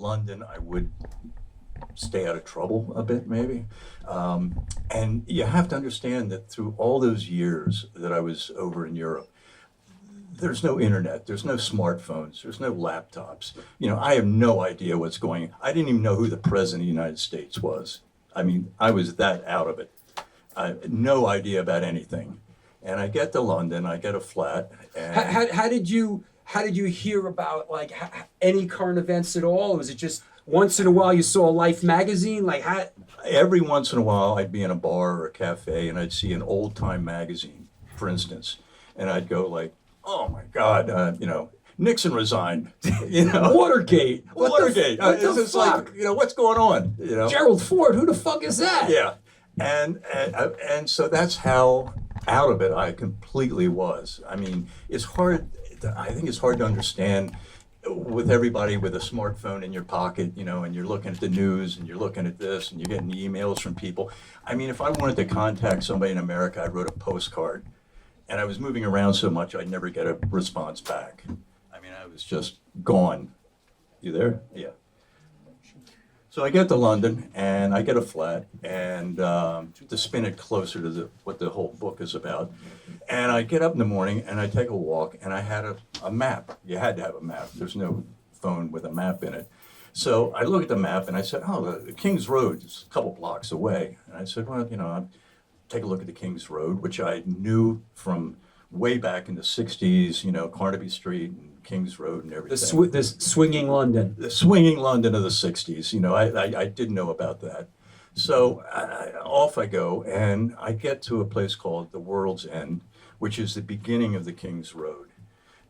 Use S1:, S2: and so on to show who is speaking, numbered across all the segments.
S1: London, I would stay out of trouble a bit, maybe. And you have to understand that through all those years that I was over in Europe, there's no internet, there's no smartphones, there's no laptops. I have no idea what's going on. I didn't even know who the president of the United States was. I mean, I was that out of it. I had no idea about anything. And I get to London, I get a flat. And
S2: How did you hear about any current events at all? Or was it just once in a while you saw Life magazine?
S1: Every once in a while I'd be in a bar or a cafe and I'd see an old time magazine, for instance, and I'd go like, oh my God, Nixon resigned.
S2: Watergate.
S1: Watergate.
S2: What the fuck?
S1: What's going on?
S2: Gerald Ford. Who the fuck is that?
S1: Yeah, and so that's how out of it I completely was. I mean, it's hard. I think it's hard to understand with everybody with a smartphone in your pocket, and you're looking at the news and you're looking at this and you're getting emails from people. I mean, if I wanted to contact somebody in America, I wrote a postcard, and I was moving around so much I'd never get a response back. I mean, I was just gone. You there? Yeah. So I get to London and I get a flat, and to spin it closer to what the whole book is about. And I get up in the morning and I take a walk, and I had a map. You had to have a map. There's no phone with a map in it. So I look at the map and I said, oh, the King's Road is a couple blocks away. And I said, well, I'll take a look at the King's Road, which I knew from way back in the 60s, Carnaby Street and King's Road and everything.
S2: This swinging London.
S1: The swinging London of the 60s, I did know about that. So off I go, and I get to a place called the World's End, which is the beginning of the King's Road.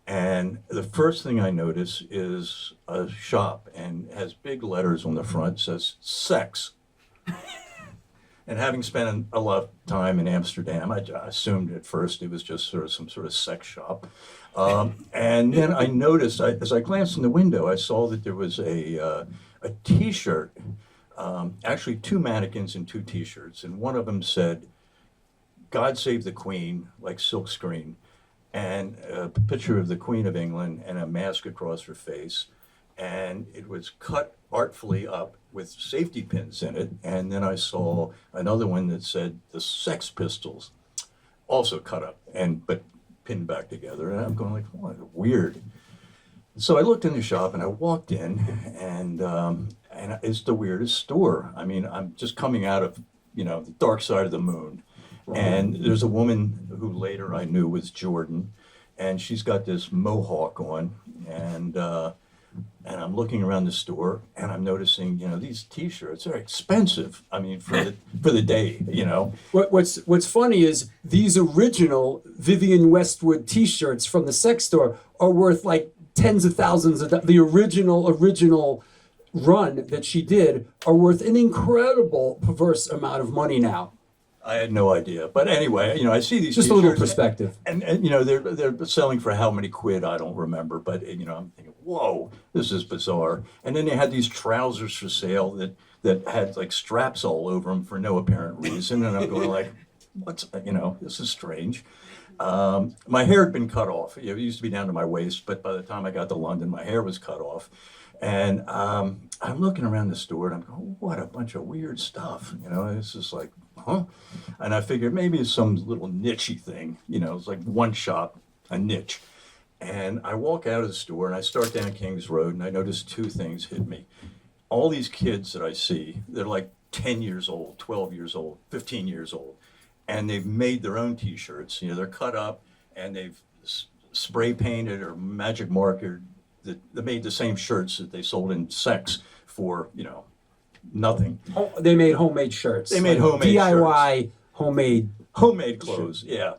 S1: And the first thing I notice is a shop, and it has big letters on the front, says sex. And having spent a lot of time in Amsterdam, I assumed at first it was just some sort of sex shop. And then I noticed, as I glanced in the window, I saw that there was a T-shirt, actually two mannequins and two T-shirts, and one of them said, God Save the Queen, like silkscreen, and a picture of the Queen of England and a mask across her face. And it was cut artfully up with safety pins in it. And then I saw another one that said the Sex Pistols, also cut up but pinned back together. And I'm going like, what, weird. So I looked in the shop and I walked in, and it's the weirdest store. I mean, I'm just coming out of, the dark side of the moon. And there's a woman who later I knew was Jordan, and she's got this mohawk on, and I'm looking around the store, and I'm noticing, these T-shirts are expensive. I mean, for the day,
S2: What's funny is these original Vivienne Westwood T-shirts from the sex store are worth like tens of thousands of dollars. The original run that she did are worth an incredible, perverse amount of money now.
S1: I had no idea, but anyway, I see these
S2: just
S1: T-shirts,
S2: a little perspective,
S1: and they're selling for how many quid I don't remember, but I'm thinking, whoa, this is bizarre. And then they had these trousers for sale that had like straps all over them for no apparent reason, and I'm going like, this is strange. My hair had been cut off. It used to be down to my waist, but by the time I got to London, my hair was cut off. And I'm looking around the store, and I'm going, what a bunch of weird stuff. It's just like, huh? And I figured maybe it's some little niche-y thing. It's like one shop, a niche. And I walk out of the store, and I start down King's Road, and I notice two things hit me. All these kids that I see, they're like 10 years old, 12 years old, 15 years old. And they've made their own T-shirts. They're cut up, and they've spray painted or magic markered. They made the same shirts that they sold in sex for, nothing.
S2: They made homemade shirts.
S1: They made homemade
S2: DIY,
S1: shirts. Homemade clothes, yeah.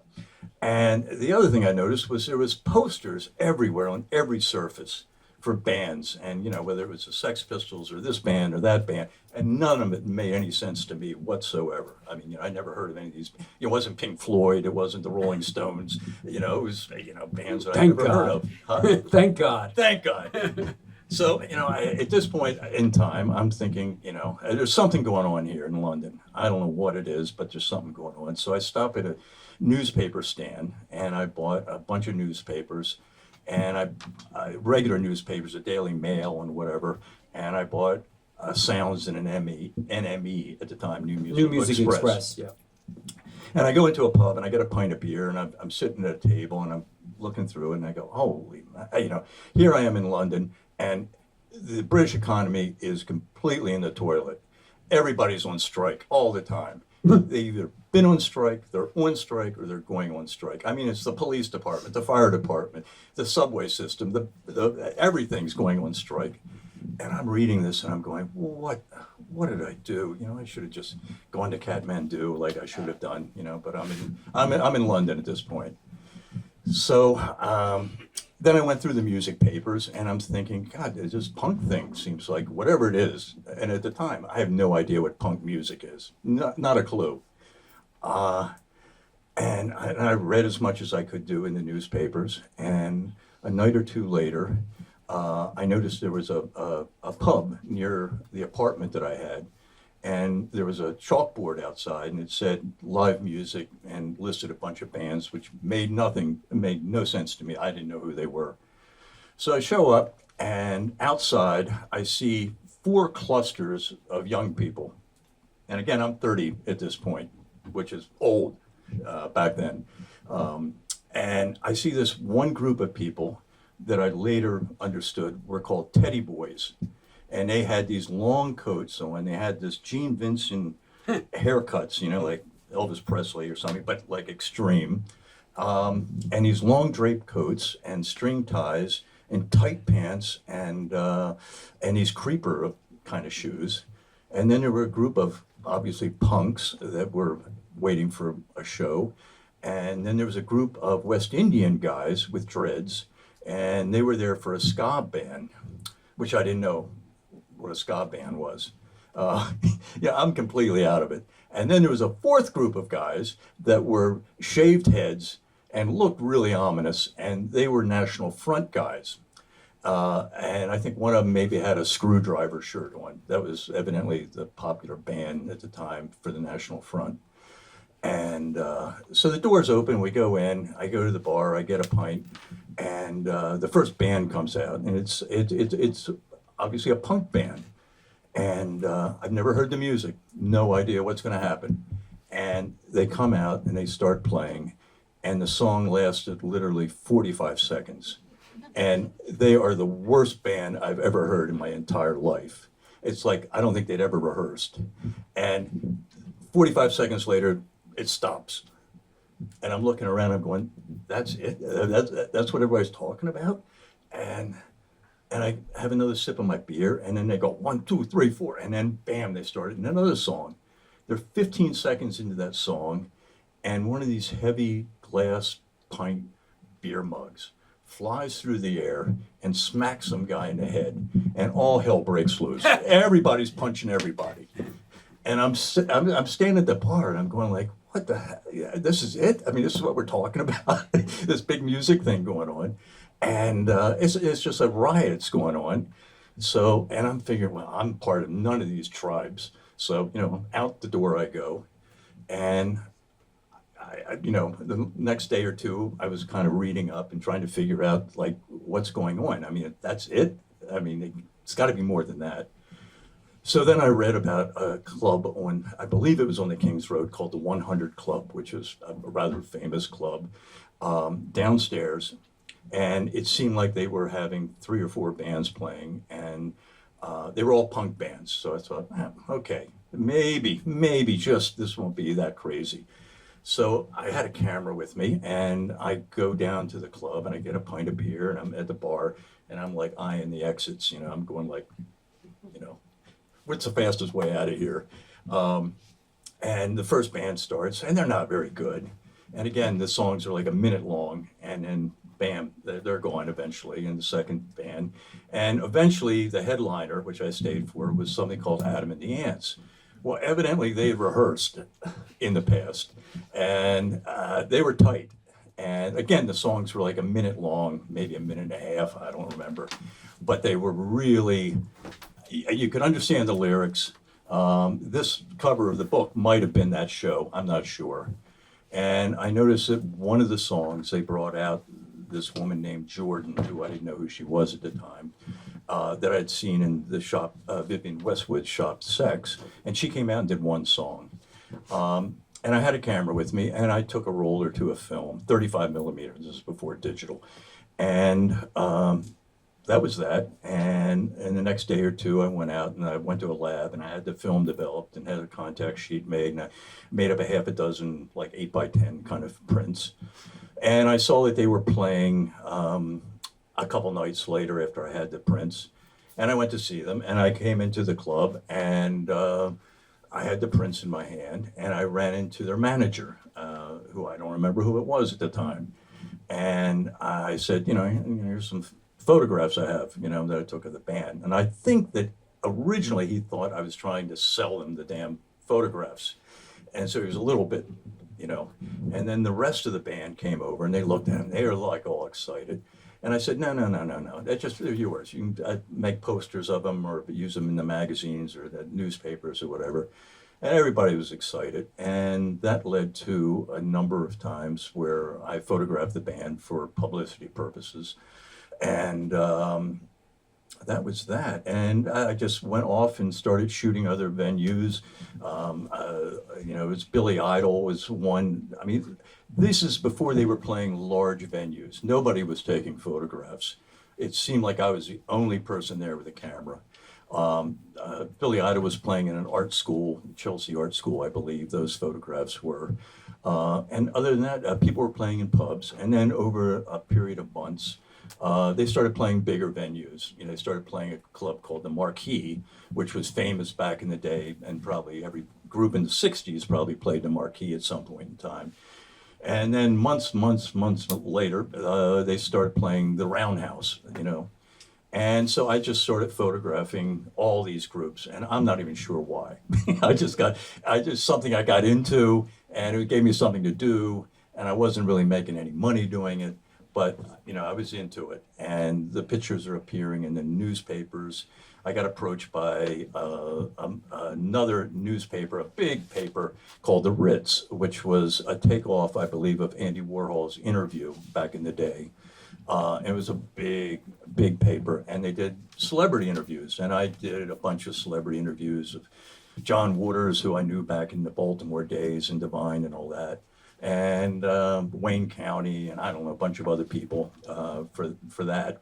S1: And the other thing I noticed was there was posters everywhere on every surface for bands, and whether it was the Sex Pistols or this band or that band, and none of it made any sense to me whatsoever. I mean, I never heard of any of these. It wasn't Pink Floyd, it wasn't the Rolling Stones. It was bands that I never heard of. Huh?
S2: Thank God.
S1: Thank God. So at this point in time, I'm thinking, there's something going on here in London. I don't know what it is, but there's something going on. So I stop at a newspaper stand, and I bought a bunch of newspapers. And I regular newspapers, the Daily Mail and whatever, and I bought Sounds and an NME at the time, New
S2: New Music Express. Yeah.
S1: And I go into a pub and I get a pint of beer and I'm sitting at a table and I'm looking through it and I go, holy, here I am in London and the British economy is completely in the toilet. Everybody's on strike all the time. They've either been on strike, they're on strike, or they're going on strike. I mean, it's the police department, the fire department, the subway system, everything's going on strike. And I'm reading this and I'm going, what did I do? I should have just gone to Kathmandu like I should have done, but I'm in London at this point. So then I went through the music papers and I'm thinking, God, this punk thing seems like whatever it is. And at the time, I have no idea what punk music is, not a clue. And I read as much as I could do in the newspapers. And a night or two later, I noticed there was a pub near the apartment that I had, and there was a chalkboard outside, and it said live music and listed a bunch of bands, which made no sense to me. I didn't know who they were. So I show up, and outside I see 4 clusters of young people. And again, I'm 30 at this point, which is old back then. And I see this one group of people that I later understood were called Teddy Boys. And they had these long coats on. They had this Gene Vincent haircuts, like Elvis Presley or something, but like extreme. And these long draped coats and string ties and tight pants and these creeper kind of shoes. And then there were a group of obviously punks that were waiting for a show. And then there was a group of West Indian guys with dreads. And they were there for a ska band, which I didn't know what a ska band was. Yeah, I'm completely out of it. And then there was a 4th group of guys that were shaved heads and looked really ominous, and they were National Front guys. And I think one of them maybe had a Screwdriver shirt on. That was evidently the popular band at the time for the National Front. And so the doors open, we go in, I go to the bar, I get a pint, and the first band comes out, and it's obviously a punk band. And I've never heard the music, no idea what's going to happen. And they come out and they start playing, and the song lasted literally 45 seconds. And they are the worst band I've ever heard in my entire life. It's like, I don't think they'd ever rehearsed. And 45 seconds later, it stops. And I'm looking around, I'm going, that's it? That's what everybody's talking about? And I have another sip of my beer, and then they go 1, 2, 3, 4, and then bam, they started another song. They're 15 seconds into that song, and one of these heavy glass pint beer mugs flies through the air and smacks some guy in the head, and all hell breaks loose. Everybody's punching everybody. And I'm standing at the bar, and I'm going like, what the heck? Yeah, this is it? I mean, this is what we're talking about? This big music thing going on. And it's just a riot's going on. So, and I'm figuring, well, I'm part of none of these tribes. So, out the door I go. And, the next day or two, I was kind of reading up and trying to figure out, like, what's going on. I mean, that's it? I mean, it's got to be more than that. So then I read about a club I believe it was on the King's Road, called the 100 Club, which is a rather famous club, downstairs. And it seemed like they were having 3 or 4 bands playing, and they were all punk bands. So I thought, okay, maybe just this won't be that crazy. So I had a camera with me, and I go down to the club, and I get a pint of beer, and I'm at the bar, and I'm like eyeing the exits. I'm going like, what's the fastest way out of here? And the first band starts, and they're not very good. And again, the songs are like a minute long, and then bam, they're gone eventually in the second band. And eventually the headliner, which I stayed for, was something called Adam and the Ants. Well, evidently they had rehearsed in the past, and they were tight. And again, the songs were like a minute long, maybe a minute and a half, I don't remember. But they were really, you could understand the lyrics. This cover of the book might have been that show, I'm not sure. And I noticed that one of the songs they brought out this woman named Jordan, who I didn't know who she was at the time. that I'd seen in the shop, Vivian Westwood's shop, Sex, and she came out and did one song. And I had a camera with me, and I took a roll or two of film, 35 millimeters. This is before digital, and that was that. And the next day or two, I went out and I went to a lab, and I had the film developed and had a contact sheet made, and I made up a half a dozen like 8x10 kind of prints. And I saw that they were playing a couple nights later after I had the prints, and I went to see them. And I came into the club, and I had the prints in my hand, and I ran into their manager, who I don't remember who it was at the time. And I said, here's some photographs I have, that I took of the band. And I think that originally he thought I was trying to sell them the damn photographs. And so he was a little bit, and then the rest of the band came over and they looked at him. They were like all excited. And I said, no, they're yours. You can make posters of them or use them in the magazines or the newspapers or whatever. And everybody was excited. And that led to a number of times where I photographed the band for publicity purposes. And that was that. And I just went off and started shooting other venues. It was Billy Idol was one. I mean, this is before they were playing large venues. Nobody was taking photographs. It seemed like I was the only person there with a camera. Billy Idol was playing in an art school, Chelsea Art School, I believe those photographs were. And other than that, people were playing in pubs. And then over a period of months, they started playing bigger venues. They started playing a club called the Marquee, which was famous back in the day, and probably every group in the 60s probably played the Marquee at some point in time. And then months later, they started playing the Roundhouse, And so I just started photographing all these groups, and I'm not even sure why. Something I got into, and it gave me something to do, and I wasn't really making any money doing it, but I was into it. And the pictures are appearing in the newspapers. I got approached by another newspaper, a big paper called the Ritz, which was a takeoff, I believe, of Andy Warhol's interview back in the day. It was a big paper, and they did celebrity interviews, and I did a bunch of celebrity interviews of John Waters, who I knew back in the Baltimore days, and Divine and all that, and Wayne County, and I don't know, a bunch of other people for that.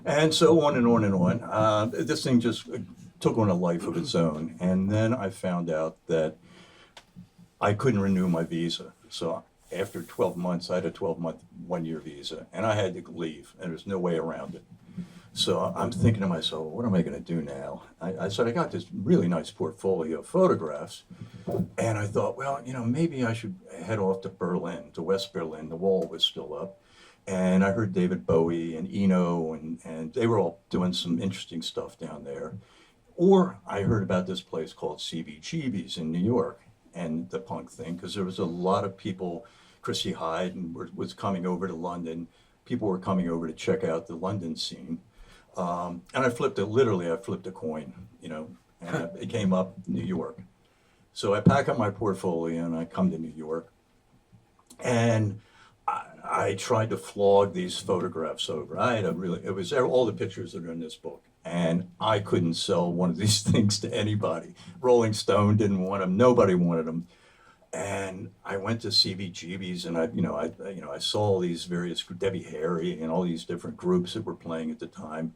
S1: And so on and on and on. This thing just took on a life of its own, and then I found out that I couldn't renew my visa. So after 12 months, I had a 12-month, one-year visa, and I had to leave, and there's no way around it. So I'm thinking to myself, what am I going to do now? I said, I got this really nice portfolio of photographs, and I thought, well, maybe I should head off to Berlin, to West Berlin. The wall was still up, and I heard David Bowie and Eno, and they were all doing some interesting stuff down there. Or I heard about this place called CBGB's in New York, and the punk thing, because there was a lot of people. Chrissy Hyde was coming over to London. People were coming over to check out the London scene. And I flipped a coin, and it came up New York. So I pack up my portfolio and I come to New York. And I tried to flog these photographs over. It was all the pictures that are in this book. And I couldn't sell one of these things to anybody. Rolling Stone didn't want them. Nobody wanted them. And I went to CBGB's, and I saw these various, Debbie Harry and all these different groups that were playing at the time.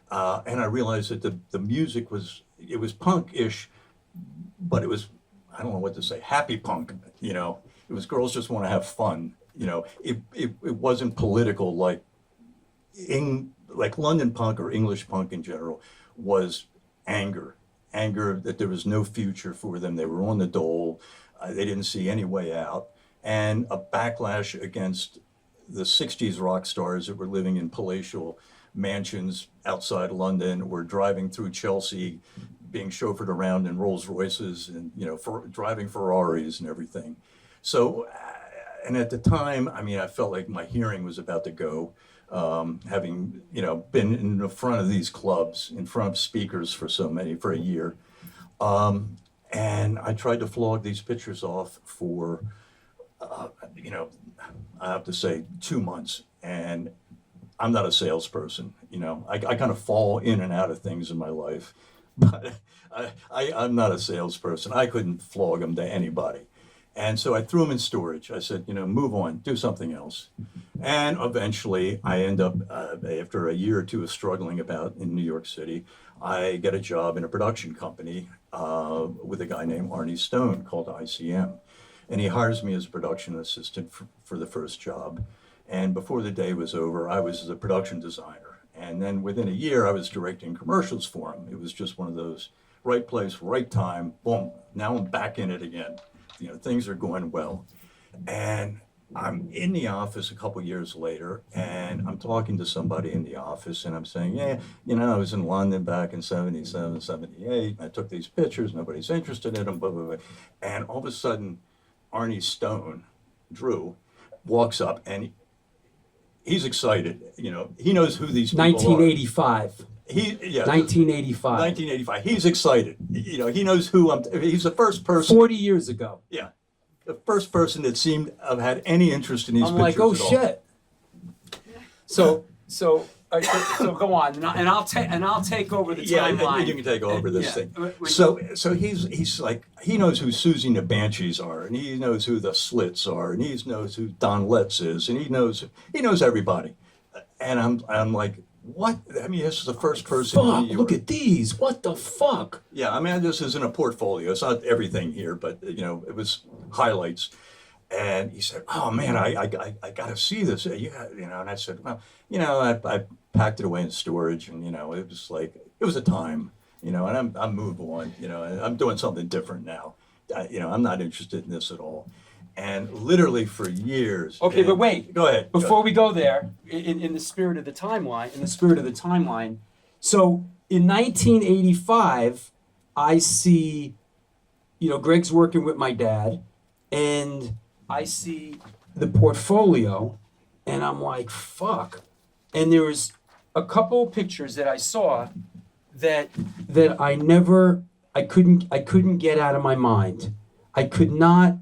S1: And I realized that the music was punk-ish, but it was, I don't know what to say, happy punk, It was girls just want to have fun, It wasn't political like London punk or English punk in general was anger that there was no future for them. They were on the dole. They didn't see any way out, and a backlash against the 60s rock stars that were living in palatial mansions outside London or driving through Chelsea, being chauffeured around in Rolls Royces and, driving Ferraris and everything. So, and at the time, I felt like my hearing was about to go, having, been in the front of these clubs, in front of speakers for a year. And I tried to flog these pictures off for, I have to say 2 months. And I'm not a salesperson. I kind of fall in and out of things in my life, but I'm not a salesperson. I couldn't flog them to anybody. And so I threw them in storage. I said, move on, do something else. And eventually I end up, after a year or two of struggling about in New York City, I get a job in a production company with a guy named Arnie Stone called ICM. And he hires me as a production assistant for the first job. And before the day was over, I was the production designer. And then within a year, I was directing commercials for him. It was just one of those right place, right time, boom, now I'm back in it again. Things are going well. And I'm in the office a couple years later, and I'm talking to somebody in the office, and I'm saying, yeah, I was in London back in 77, 78. I took these pictures, nobody's interested in them, blah, blah, blah. And all of a sudden, Arnie Stone, Drew, walks up, and he's excited. He knows who these people
S2: 1985.
S1: are.
S2: 1985.
S1: 1985. He's excited. He knows who he's the first person.
S2: 40 years ago.
S1: Yeah. The first person that seemed to have had any interest in these
S2: I'm
S1: pictures
S2: like, oh
S1: at all.
S2: shit. So go on, and I'll take over the timeline.
S1: Yeah, you can take over this thing.
S2: When-
S1: So he's like, he knows who Susie and the Banshees are, and he knows who the Slits are, and he knows who Don Letts is, and he knows everybody. And I'm like, what? I mean, this is the first person.
S2: Fuck! Look at these. What the fuck?
S1: Yeah, I mean, this is in a portfolio. It's not everything here, but it was highlights. And he said, "Oh man, I got to see this." And I said, "Well, I packed it away in storage, and it was like it was a time, and I'm moved on, and I'm doing something different now. I'm not interested in this at all." And literally for years.
S2: Okay, but wait.
S1: Go ahead.
S2: Before we go there, in the spirit of the timeline, so in 1985, I see, Greg's working with my dad, and I see the portfolio, and I'm like, fuck. And there was a couple of pictures that I saw that I couldn't get out of my mind. I could not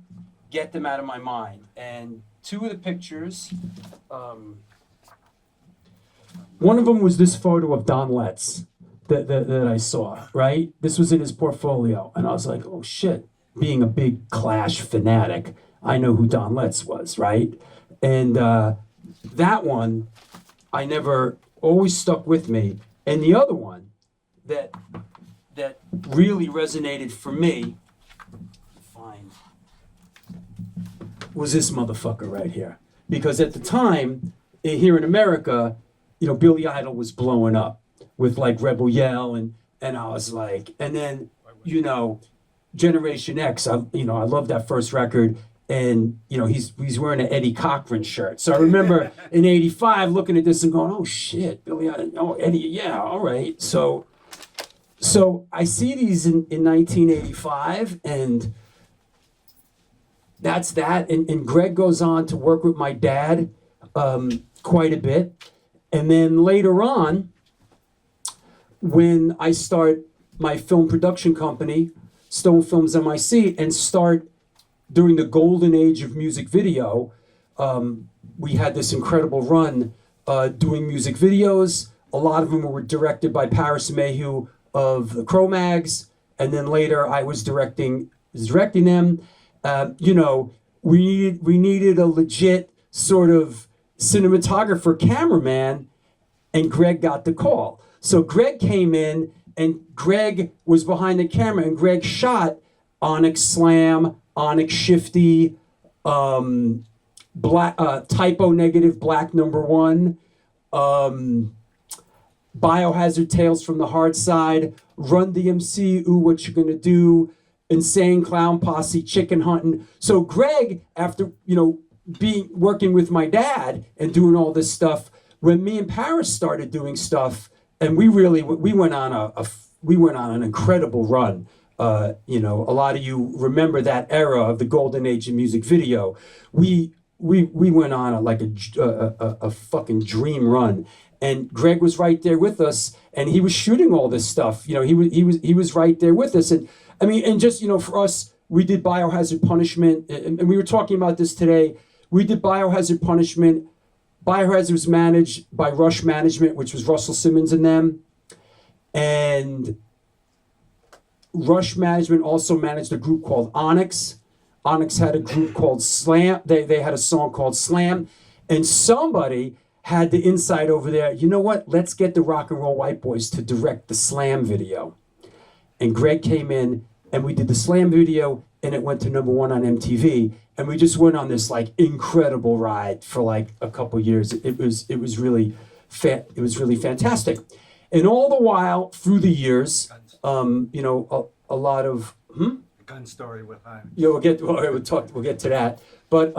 S2: get them out of my mind. And two of the pictures, one of them was this photo of Don Letts that I saw, right? This was in his portfolio. And I was like, oh shit, being a big Clash fanatic, I know who Don Letts was, right? And that one, I never, always stuck with me. And the other one that really resonated for me, was this motherfucker right here. Because at the time, here in America, Billy Idol was blowing up with like Rebel Yell, and I was like, and then, Generation X, I love that first record, and he's wearing an Eddie Cochran shirt. So I remember in '85 looking at this and going, oh shit, Billy Idol, oh Eddie, yeah, all right. So I see these in 1985, and that's that. And Greg goes on to work with my dad quite a bit. And then later on, when I start my film production company, Stone Films NYC, and start during the golden age of music video, we had this incredible run doing music videos. A lot of them were directed by Paris Mayhew of the Cro-Mags. And then later I was directing them. We needed a legit sort of cinematographer, cameraman, and Greg got the call. So Greg came in, and Greg was behind the camera, and Greg shot Onyx Slam, Onyx Shifty, Black Typo Negative, Black #1, Biohazard Tales from the Hard Side, Run DMC, Ooh, What You Gonna Do, Insane Clown Posse, Chicken Hunting. So Greg, after working with my dad and doing all this stuff, when me and Paris started doing stuff, and we went on an incredible run. A lot of you remember that era of the golden age of music video. We went on a fucking dream run. And Greg was right there with us, and he was shooting all this stuff. He was right there with us. And I mean, and just, for us, we did Biohazard Punishment, and we were talking about this today. We did Biohazard Punishment, Biohazard was managed by Rush Management, which was Russell Simmons and them. And Rush Management also managed a group called Onyx. Onyx had a group called Slam. They had a song called Slam. And somebody had the insight over there, you know what? Let's get the Rock and Roll White Boys to direct the Slam video. And Greg came in and we did the Slam video and it went to #1 on MTV. And we just went on this like incredible ride for like a couple years. It was really fantastic. And all the while through the years, you know, a lot of
S3: Gun story with Hyman.
S2: yeah, we'll get to that. But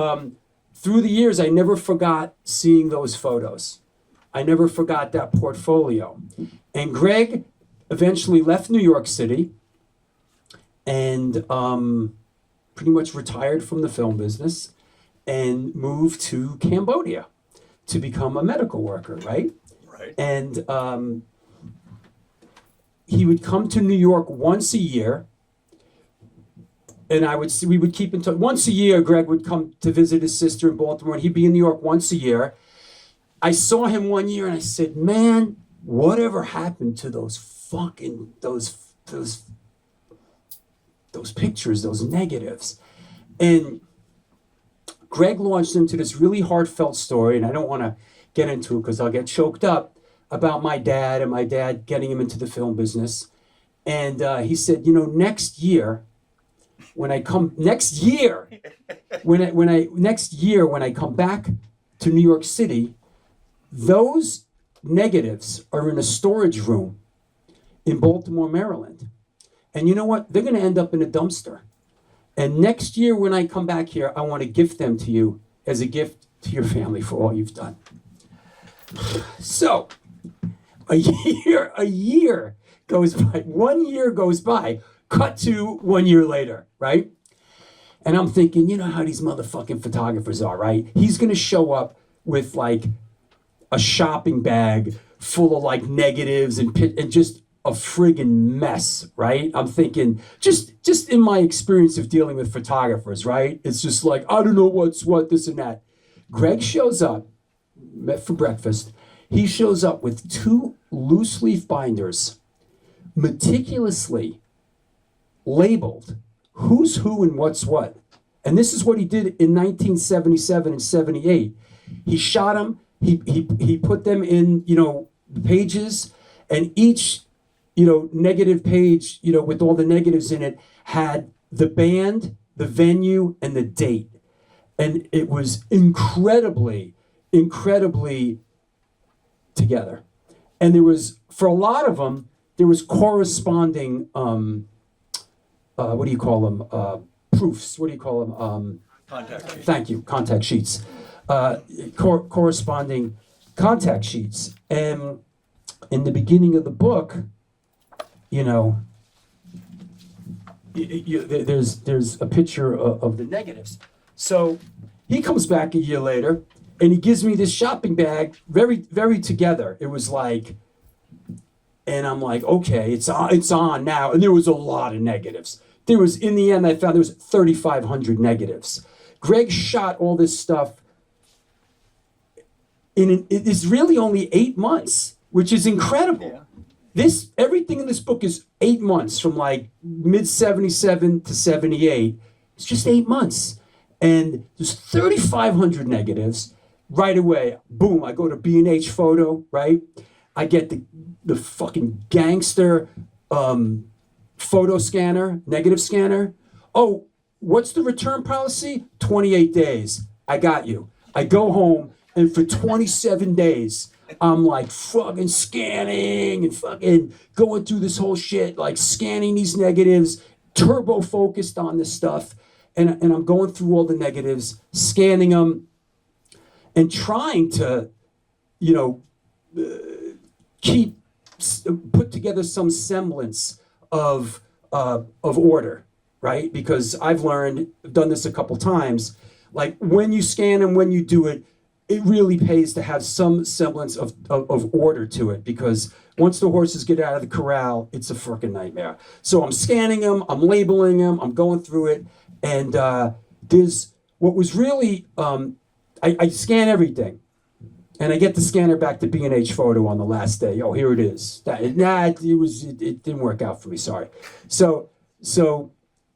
S2: through the years, I never forgot seeing those photos. I never forgot that portfolio. And Greg eventually left New York City and pretty much retired from the film business and moved to Cambodia to become a medical worker, right?
S1: Right.
S2: And he would come to New York once a year, and we would keep in touch. Once a year, Greg would come to visit his sister in Baltimore, and he'd be in New York once a year. I saw him one year, and I said, "Man, whatever happened to those pictures, those negatives?" And Greg launched into this really heartfelt story, and I don't want to get into it because I'll get choked up, about my dad and my dad getting him into the film business. And he said, you know, next year when I come back to New York City, those negatives are in a storage room in Baltimore, Maryland. And you know what? They're going to end up in a dumpster. And next year when I come back here, I want to gift them to you as a gift to your family for all you've done. So a year goes by, 1 year goes by, cut to 1 year later, right? And I'm thinking, you know how these motherfucking photographers are, right? He's going to show up with like a shopping bag full of like negatives and just a friggin' mess, right? I'm thinking, just in my experience of dealing with photographers, right? It's just like, I don't know what's what, this and that. Greg shows up, met for breakfast. He shows up with 2 loose leaf binders, meticulously labeled who's who and what's what. And this is what he did in 1977 and 78. He shot them, he put them in, you know, pages, and each, you know, negative page, you know, with all the negatives in it, had the band, the venue, and the date. And it was incredibly together. And there was, for a lot of them, there was corresponding, what do you call them? Proofs, what do you call them?
S3: Contact sheet.
S2: Thank you, contact sheets. Corresponding contact sheets. And in the beginning of the book, you know, there's a picture of the negatives. So he comes back a year later and he gives me this shopping bag, very together. It was like, and I'm like, okay, it's on now. And there was a lot of negatives. There was, in the end, I found there was 3,500 negatives. Greg shot all this stuff it's really only 8 months, which is incredible. Yeah. Everything in this book is 8 months, from like mid-77 to 78. It's just 8 months. And there's 3,500 negatives. Right away, boom, I go to B&H Photo, right? I get the fucking gangster photo scanner, negative scanner. Oh, what's the return policy? 28 days. I got you. I go home, and for 27 days, I'm like fucking scanning and fucking going through this whole shit, like scanning these negatives, turbo focused on this stuff. And I'm going through all the negatives, scanning them, and trying to, you know, put together some semblance of order, right? Because I've done this a couple times, like when you scan and when you do it, it really pays to have some semblance of order to it, because once the horses get out of the corral, it's a freaking nightmare. So I'm scanning them, I'm labeling them, I'm going through it, and there's what was really, I scan everything. And I get the scanner back to B&H Photo on the last day. Oh, here it is. It didn't work out for me. Sorry. So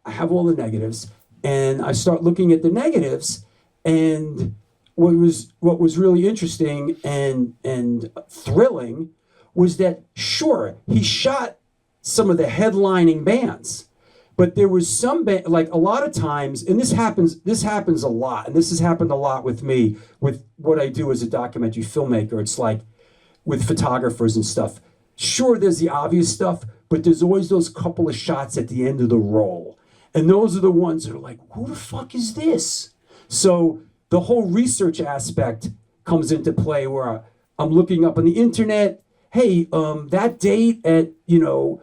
S2: I have all the negatives, and I start looking at the negatives, and what was really interesting and thrilling was that sure, he shot some of the headlining bands, but there was some band, like a lot of times, and this happens a lot, and this has happened a lot with me with what I do as a documentary filmmaker. It's like with photographers and stuff. Sure, there's the obvious stuff, but there's always those couple of shots at the end of the roll. And those are the ones that are like, who the fuck is this? So the whole research aspect comes into play where I'm looking up on the internet, hey, that date at, the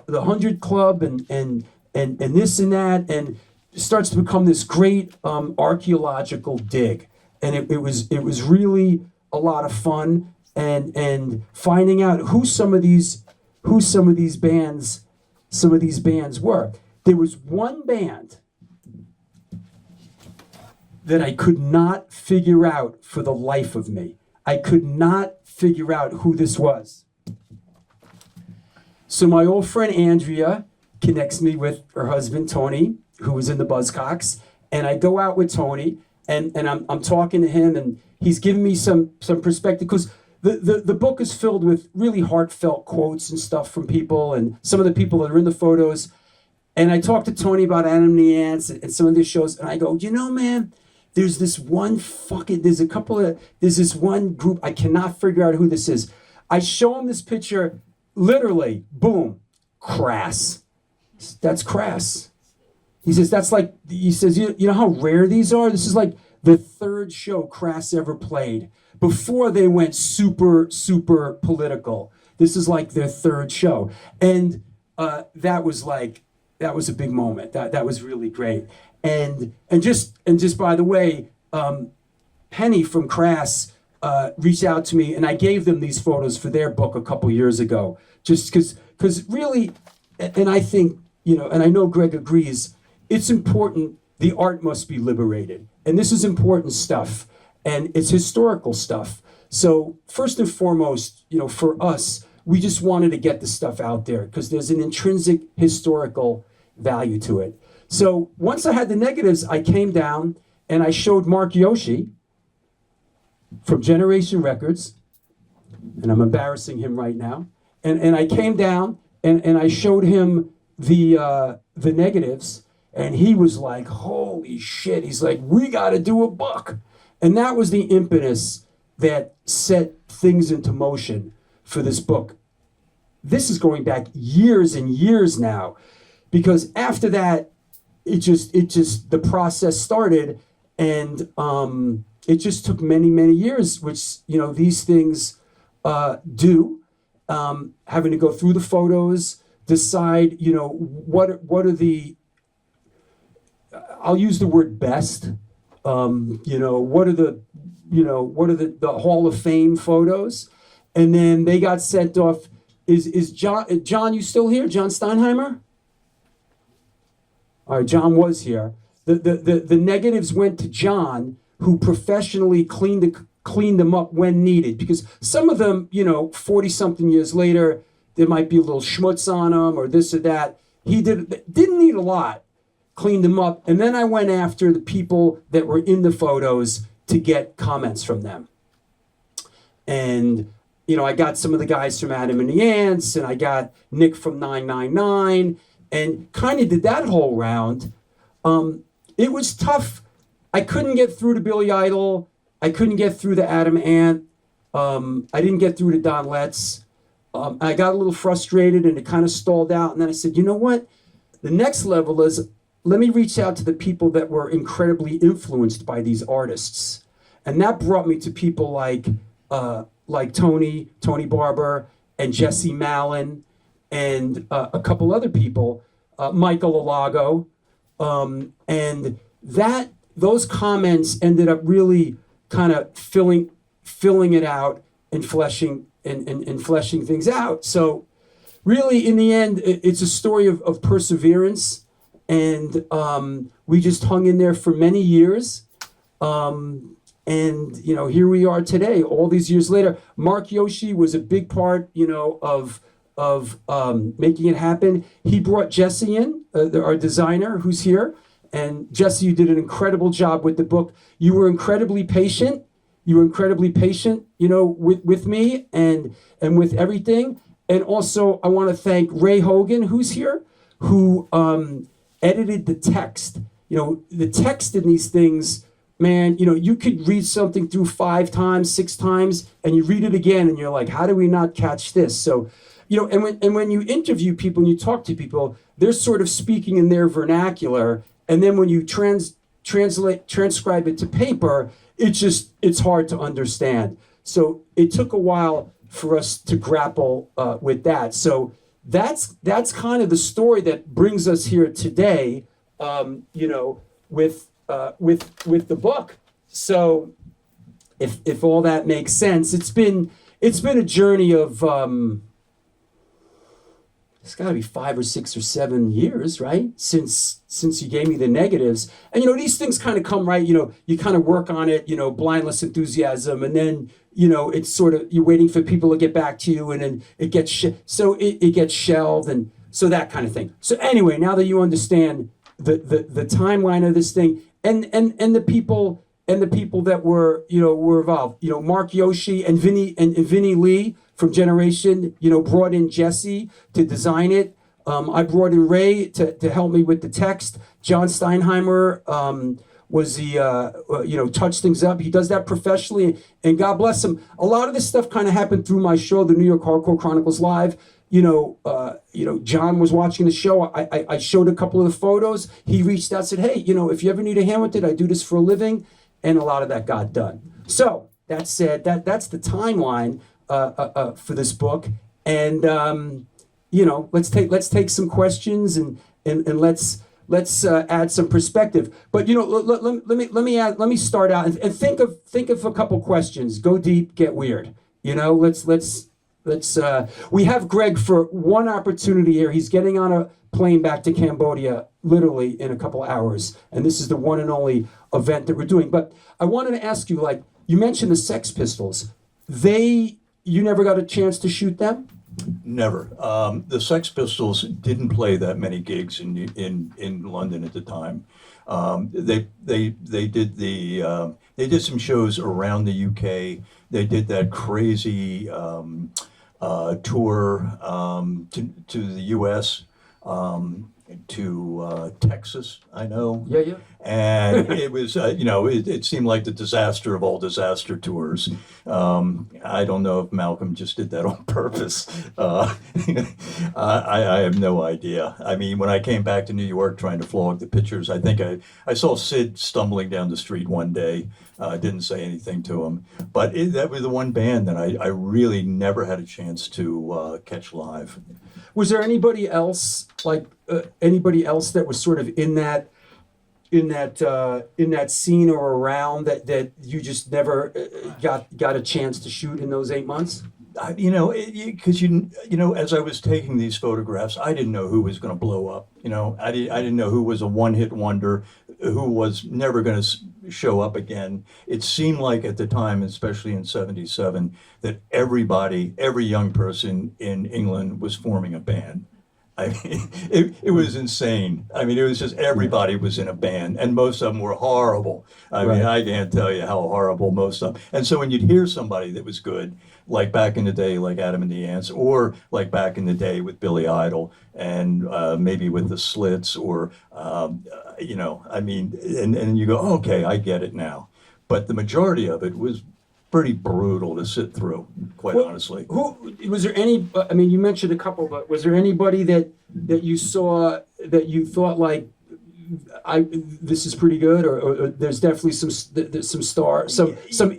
S2: 100 Club and this and that, and it starts to become this great archaeological dig. And it was really a lot of fun and finding out who some of these bands were. There was one band that I could not figure out for the life of me. I could not figure out who this was. So my old friend Andrea connects me with her husband Tony, who was in the Buzzcocks, and I go out with Tony, and I'm talking to him, and he's giving me some perspective, because the book is filled with really heartfelt quotes and stuff from people, and some of the people that are in the photos. And I talked to Tony about Adam and the Ants and some of these shows, and I go, man, there's this one group, I cannot figure out who this is. I show him this picture, literally, boom, Crass. That's Crass. He says, you know how rare these are? This is like the third show Crass ever played before they went super, super political. This is like their third show. And that was a big moment. That was really great. And just by the way, Penny from Crass reached out to me, and I gave them these photos for their book a couple years ago, just because really, and I think, and I know Greg agrees, it's important, the art must be liberated. And this is important stuff, and it's historical stuff. So first and foremost, for us, we just wanted to get the stuff out there because there's an intrinsic historical value to it. So once I had the negatives, I came down and I showed Mark Yoshi from Generation Records, and I'm embarrassing him right now. And I came down and I showed him the negatives, and he was like, holy shit. He's like, we got to do a book. And that was the impetus that set things into motion for this book. This is going back years and years now, because after that, it just the process started, and it just took many, many years, which, these things do, having to go through the photos, decide, what are the, I'll use the word best, what are the Hall of Fame photos, and then they got sent off. Is John, you still here? John Steinheimer? All right, John was here. The negatives went to John, who professionally cleaned them up when needed, because some of them, 40-something years later, there might be a little schmutz on them or this or that. He didn't need a lot, cleaned them up, and then I went after the people that were in the photos to get comments from them. And I got some of the guys from Adam and the Ants, and I got Nick from 999, and kind of did that whole round. It was tough. I couldn't get through to Billy Idol. I couldn't get through to Adam Ant. I didn't get through to Don Letts. I got a little frustrated, and it kind of stalled out. And then I said, you know what? The next level is, let me reach out to the people that were incredibly influenced by these artists. And that brought me to people like Tony Barber, and Jesse Malin, and a couple other people, Michael Alago, and those comments ended up really kind of filling it out and fleshing things out. So really, in the end, it's a story of perseverance, and we just hung in there for many years. and here we are today, all these years later. Mark Yoshi was a big part, of making it happen. He brought Jesse in, our designer, who's here. And Jesse, you did an incredible job with the book. You were incredibly patient. With me and with everything. And also, I want to thank Ray Hogan, who's here, who edited the text. The text in these things, man, you could read something through 5 times, 6 times, and you read it again, and you're like, how do we not catch this? So, and when you interview people and you talk to people, they're sort of speaking in their vernacular, and then when you transcribe it to paper, it's hard to understand. So it took a while for us to grapple with that. So that's kind of the story that brings us here today, with the book. So if all that makes sense, it's been a journey of it's got to be 5 or 6 or 7 years, right? Since you gave me the negatives. And these things kind of come, right? You kind of work on it, blindless enthusiasm, and then it's sort of, you're waiting for people to get back to you, and then it gets it gets shelved, and so that kind of thing. So anyway, now that you understand the timeline of this thing, and the people that were involved, Mark Yoshi and Vinny Lee from Generation, brought in Jesse to design it. I brought in Ray to help me with the text. John Steinheimer was the touched things up. He does that professionally, and God bless him. A lot of this stuff kind of happened through my show, the New York Hardcore Chronicles Live. John was watching the show. I showed a couple of the photos. He reached out, said, hey, if you ever need a hand with it, I do this for a living, and a lot of that got done. So that said, that's the timeline for this book, and let's take some questions and let's add some perspective. But let me start out and think of a couple questions. Go deep, get weird. Let's we have Greg for one opportunity here. He's getting on a plane back to Cambodia literally in a couple hours, and this is the one and only event that we're doing. But I wanted to ask you, like you mentioned the Sex Pistols, you never got a chance to shoot them?
S1: Never. The Sex Pistols didn't play that many gigs in London at the time. They did some shows around the UK. They did that crazy tour to the US, to Texas, I know.
S2: Yeah.
S1: And it was, it seemed like the disaster of all disaster tours. I don't know if Malcolm just did that on purpose. I have no idea. I mean, when I came back to New York trying to flog the pictures, I think I saw Sid stumbling down the street one day. Didn't say anything to him. But that was the one band that I really never had a chance to catch live.
S2: Was there anybody else, anybody else that was sort of in that scene or around that you just never got a chance to shoot in those 8 months?
S1: Because as I was taking these photographs, I didn't know who was going to blow up. I didn't know who was a one-hit wonder, who was never going to show up again. It seemed like at the time, especially in '77, that every young person in England was forming a band. I mean, it was insane. I mean, it was just everybody was in a band, and most of them were horrible. I mean, I can't tell you how horrible most of them. And so when you'd hear somebody that was good, like back in the day, like Adam and the Ants, or like back in the day with Billy Idol, and maybe with the Slits, or I mean, and you go, okay, I get it now. But the majority of it was pretty brutal to sit through, quite honestly.
S2: Who was there any? I mean, you mentioned a couple, but was there anybody that you saw that you thought like, this is pretty good, or there's definitely some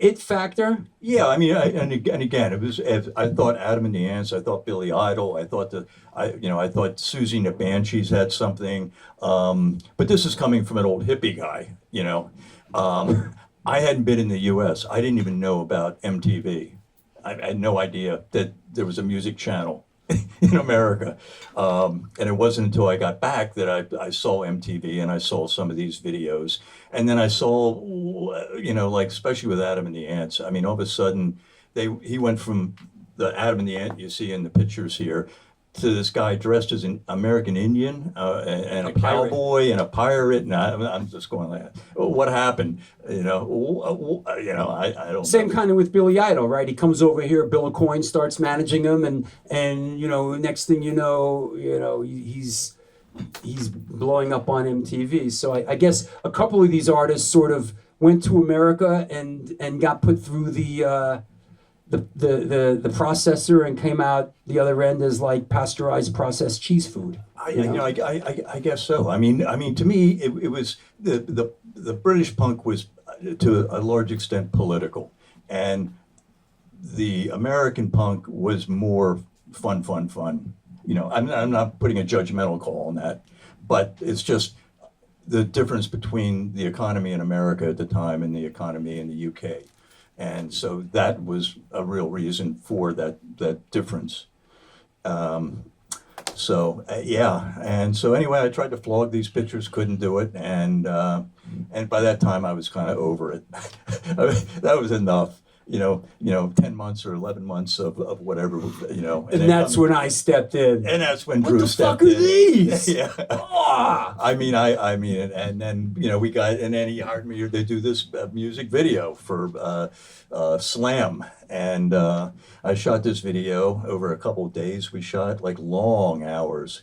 S2: it factor?
S1: Yeah, I mean, and again, it was. I thought Adam and the Ants. I thought Billy Idol. I thought I thought Susie and the Banshees had something. But this is coming from an old hippie guy, I hadn't been in the U.S. I didn't even know about MTV. I had no idea that there was a music channel in America. And it wasn't until I got back that I saw MTV and I saw some of these videos. And then I saw, like especially with Adam and the Ants. I mean, all of a sudden, he went from the Adam and the Ant you see in the pictures here to this guy dressed as an American Indian and a cowboy and a pirate, and I'm just going like, what happened? I don't.
S2: Same kind of with Billy Idol, right? He comes over here, Bill Coyne starts managing him, and next thing he's blowing up on MTV. So I guess a couple of these artists sort of went to America and got put through the processor and came out the other end as like pasteurized processed cheese food.
S1: I guess so. I mean, to me, it was the British punk was to a large extent political, and the American punk was more fun. I'm not putting a judgmental call on that, but it's just the difference between the economy in America at the time and the economy in the UK. And so that was a real reason for that difference. And so anyway, I tried to flog these pictures, couldn't do it, and by that time I was kind of over it. That was enough. 10 months or 11 months of whatever,
S2: And that's when I stepped in.
S1: And that's when
S2: What
S1: Drew
S2: the
S1: stepped
S2: fuck are
S1: in.
S2: these?
S1: Yeah. I mean, and then, and then he hired me to do this music video for Slam. And I shot this video over a couple of days. We shot like long hours.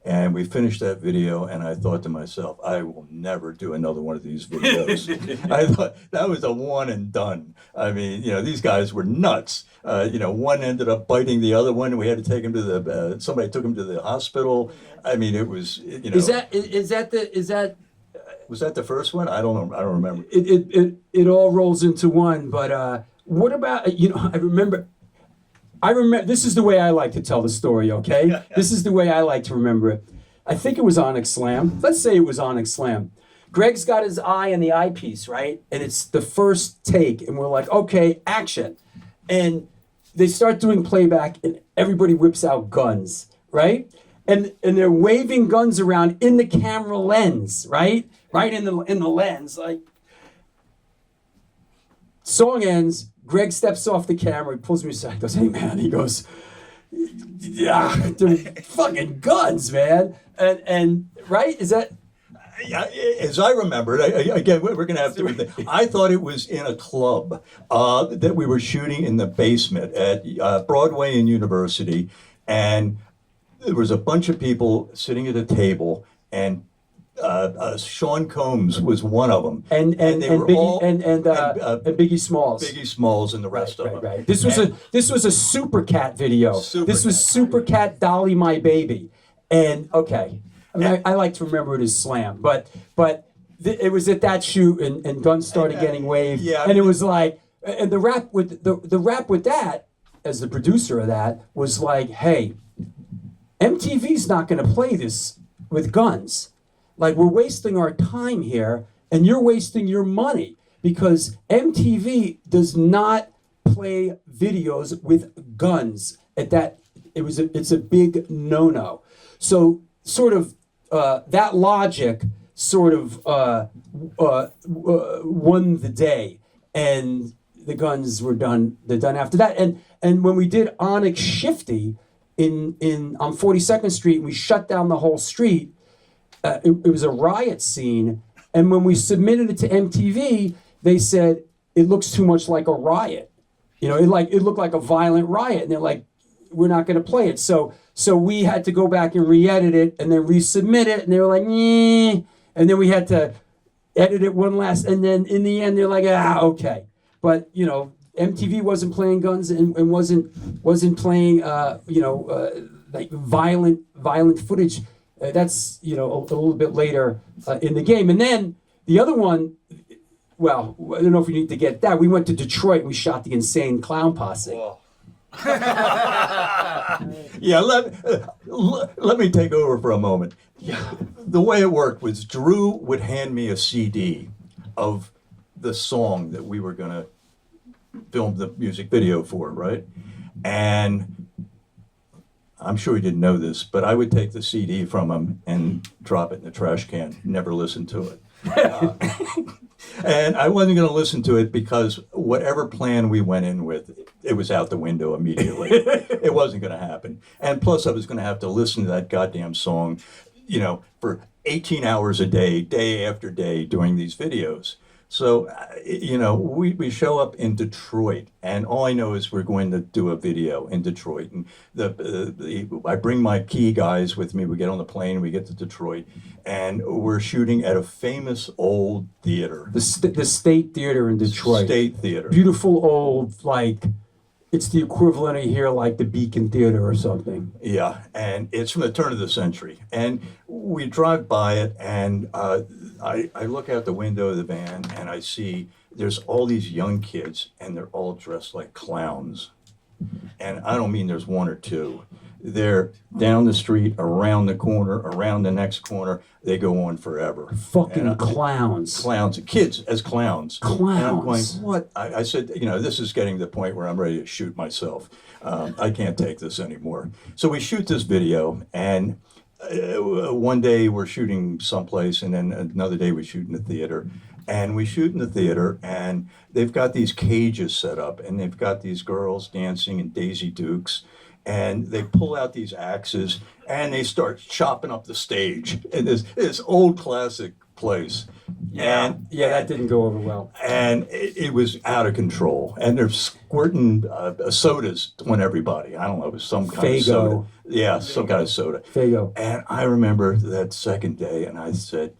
S1: And we finished that video, and I thought to myself, I will never do another one of these videos. I thought that was a one and done. I mean, these guys were nuts. One ended up biting the other one, and we had to take him to somebody took him to the hospital. I mean, it was,
S2: Is that
S1: Was that the first one? I don't know. I don't remember.
S2: It all rolls into one, but what about, I remember, this is the way I like to tell the story, okay? This is the way I like to remember it. I think it was Onyx Slam. Let's say it was Onyx Slam. Greg's got his eye in the eyepiece, right? And it's the first take, and we're like, okay, action. And they start doing playback, and everybody whips out guns, right? And they're waving guns around in the camera lens, right? Right in the lens, like. Song ends. Greg steps off the camera, he pulls me aside, goes, hey man, he goes, yeah, they're fucking guns, man. And right, is that?
S1: Yeah, as I remember it, again, we're going to have to rethink. I thought it was in a club that we were shooting in the basement at Broadway and University, and there was a bunch of people sitting at a table, and Sean Combs was one of them,
S2: and Biggie Smalls.
S1: Biggie Smalls, and the rest of them.
S2: Right. This was a Super Cat video. This was Super Cat Dolly My Baby, and okay, I like to remember it as Slam, but it was at that shoot, and guns started getting waved, and it was like, and the rap with the rap with that, as the producer of that, was like, hey, MTV's not going to play this with guns. Like, we're wasting our time here, and you're wasting your money, because MTV does not play videos with guns. It's a big no-no. So sort of that logic sort of won the day, and the guns were done. They're done after that. And when we did Onyx Shifty on 42nd Street, we shut down the whole street. It was a riot scene, and when we submitted it to MTV, they said it looks too much like a riot. It looked like a violent riot, and they're like, we're not going to play it. So we had to go back and re-edit it, and then resubmit it, and they were like, nee. And then we had to edit it one last, and then in the end, they're like, okay. But MTV wasn't playing guns and wasn't playing like violent footage. That's a little bit later in the game. And then the other one, well, I don't know if we need to get that. We went to Detroit and we shot the Insane Clown Posse.
S1: Yeah, let me take over for a moment. Yeah. The way it worked was Drew would hand me a CD of the song that we were going to film the music video for, right? And I'm sure he didn't know this, but I would take the CD from him and drop it in the trash can, never listen to it. And I wasn't going to listen to it because whatever plan we went in with, it was out the window immediately. It wasn't going to happen. And plus, I was going to have to listen to that goddamn song, for 18 hours a day, day after day, doing these videos. So, we show up in Detroit, and all I know is we're going to do a video in Detroit. And I bring my key guys with me. We get on the plane, we get to Detroit, and we're shooting at a famous old theater.
S2: The State Theater in Detroit.
S1: State Theater.
S2: Beautiful old, it's the equivalent of here, like the Beacon Theater or something.
S1: Yeah, and it's from the turn of the century. And we drive by it, and I look out the window of the van, and I see there's all these young kids, and they're all dressed like clowns. And I don't mean there's one or two. They're down the street, around the corner, around the next corner. They go on forever.
S2: Fucking clowns.
S1: Clowns, kids as clowns.
S2: Clowns.
S1: And I'm going, what? I said, this is getting to the point where I'm ready to shoot myself. I can't take this anymore. So we shoot this video, and one day we're shooting someplace, and then another day we shoot in the theater. And we shoot in the theater, and they've got these cages set up, and they've got these girls dancing in Daisy Dukes. And they pull out these axes and they start chopping up the stage in this old classic place.
S2: Yeah, that didn't go over well.
S1: And it was out of control. And they're squirting sodas on everybody. I don't know, it was some kind of soda. Yeah, some kind of soda.
S2: Fago.
S1: And I remember that second day, and I said,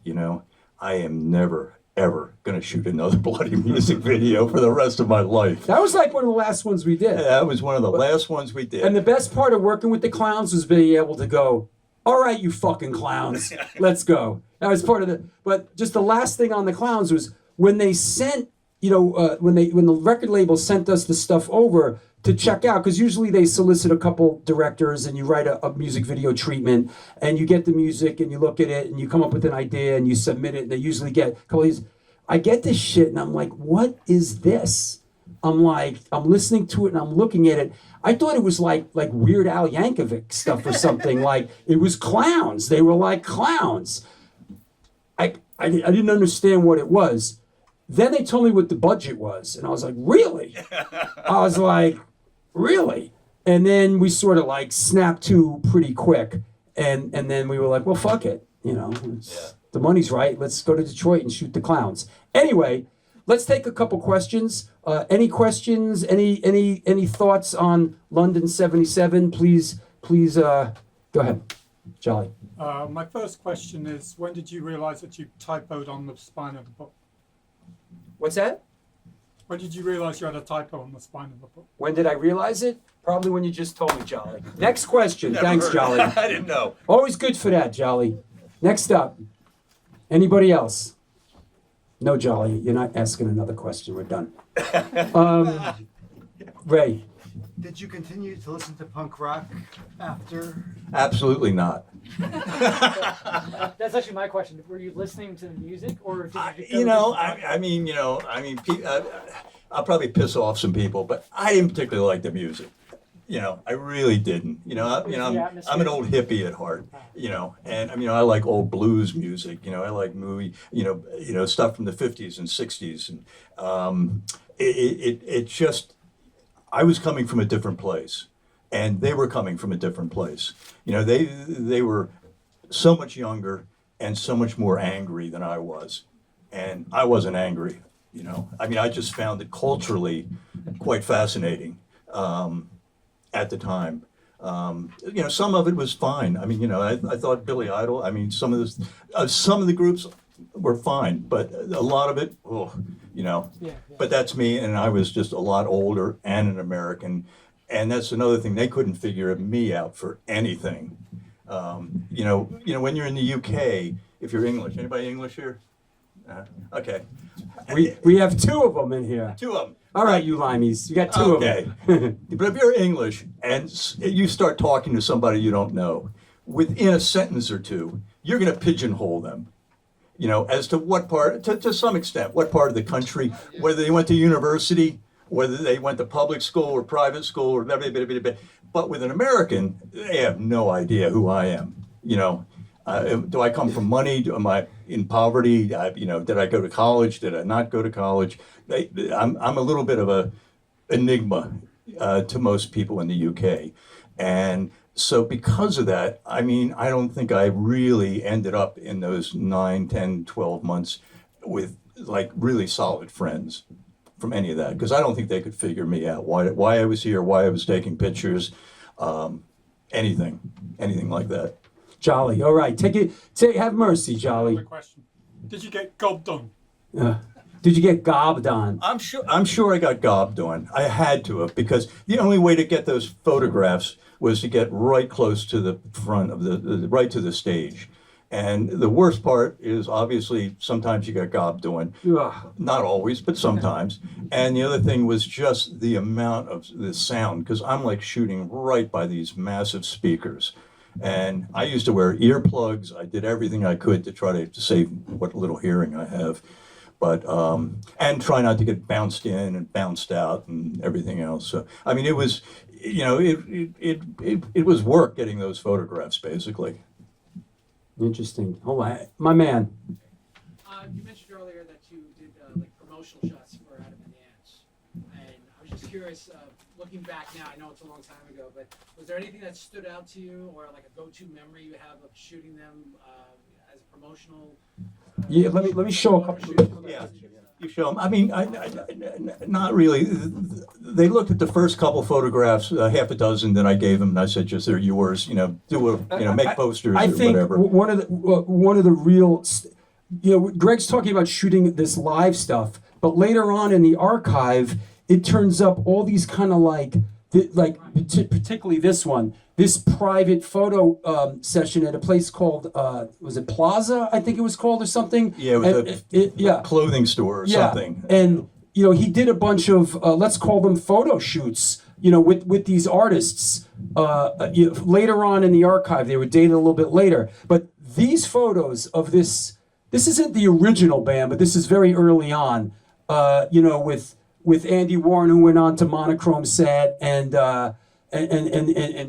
S1: I am never, ever going to shoot another bloody music video for the rest of my life.
S2: That was like one of the last ones we did.
S1: That was one of the last ones we did.
S2: And the best part of working with the clowns was being able to go, all right, you fucking clowns, let's go. That was part of the, but just the last thing on the clowns was when they sent, when the record label sent us the stuff over to check out, because usually they solicit a couple directors and you write a music video treatment and you get the music and you look at it and you come up with an idea and you submit it, and they usually get a couple of these. I get this shit and I'm like, what is this? I'm listening to it and I'm looking at it. I thought it was like Weird Al Yankovic stuff or something. Like it was clowns. They were like clowns. I didn't understand what it was. Then they told me what the budget was, and I was like, really? I was like, really? And then we sort of snapped to pretty quick, and then we were like, well, fuck it, the money's right. Let's go to Detroit and shoot the clowns. Anyway, let's take a couple questions. Any questions? Any thoughts on London '77? Please, go ahead, Jolly.
S4: My first question is, when did you realize that you typoed on the spine of the book?
S2: What's that?
S4: When did you realize you had a typo on the spine of the book?
S2: When did I realize it? Probably when you just told me, Jolly. Next question. Thanks, Jolly.
S1: I didn't know.
S2: Always good for that, Jolly. Next up. Anybody else? No, Jolly. You're not asking another question. We're done. Ray.
S3: Did you continue to listen to punk rock after?
S1: Absolutely not.
S5: That's actually my question. Were you listening to the music, or did you?
S1: I'll probably piss off some people, but I didn't particularly like the music. I really didn't. I'm an old hippie at heart. And I like old blues music. I like movie. Stuff from the 50s and 60s, and it just. I was coming from a different place, and they were coming from a different place. They were so much younger and so much more angry than I was, and I wasn't angry. I just found it culturally quite fascinating at the time. Some of it was fine. I thought Billy Idol. Some of the groups were fine, but a lot of it,
S5: Yeah.
S1: But that's me, and I was just a lot older and an American, and that's another thing. They couldn't figure me out for anything. When you're in the UK, if you're English, anybody English here? Okay.
S2: We have two of them in here.
S1: Two of them.
S2: All right, you limeys. You got two
S1: Okay.
S2: of them.
S1: But if you're English and you start talking to somebody you don't know, within a sentence or two, you're going to pigeonhole them. As to what part, to some extent, what part of the country, whether they went to university, whether they went to public school or private school or blah, blah, blah, blah, blah. But with an American, they have no idea who I am. You know, do I come from money? Am I in poverty? Did I go to college? Did I not go to college? I'm a little bit of a enigma to most people in the UK. And so because of that, I mean, I don't think I really ended up in those 9, 10, 12 months with like really solid friends from any of that, because I don't think they could figure me out, why I was here, why I was taking pictures, anything like that.
S2: Jolly. All right, have mercy, Jolly.
S4: Another question. Did you get gobbed on?
S2: Did you get gobbed on?
S1: I'm sure I got gobbed on. I had to have, because the only way to get those photographs was to get right close to the front of right to the stage. And the worst part is obviously sometimes you get gobbed on.
S2: Ugh.
S1: Not always, but sometimes. And the other thing was just the amount of the sound, because I'm like shooting right by these massive speakers. And I used to wear earplugs. I did everything I could to try to save what little hearing I have. But, and try not to get bounced in and bounced out and everything else. So, I mean, it was, it was work getting those photographs, basically.
S2: Interesting. Hold on, my man.
S5: You mentioned earlier that you did like promotional shots for Adam and the Ants, and I was just curious. Looking back now, I know it's a long time ago, but was there anything that stood out to you, or like a go-to memory you have of shooting them as a promotional?
S2: Yeah, let me show a couple.
S1: Yeah, you show them. I mean, I not really. They looked at the first couple photographs, half a dozen that I gave them, and I said, "Just they're yours. Make posters
S2: I
S1: or
S2: think
S1: whatever."
S2: one of the real, Greg's talking about shooting this live stuff, but later on in the archive, it turns up all these kind of particularly this one, this private photo session at a place called, was it Plaza, I think it was called, or something?
S1: Yeah, it was a clothing store or something.
S2: And, he did a bunch of, let's call them photo shoots, with these artists. Later on in the archive, they were dated a little bit later. But these photos of this isn't the original band, but this is very early on, with Andy Warren, who went on to Monochrome Set, and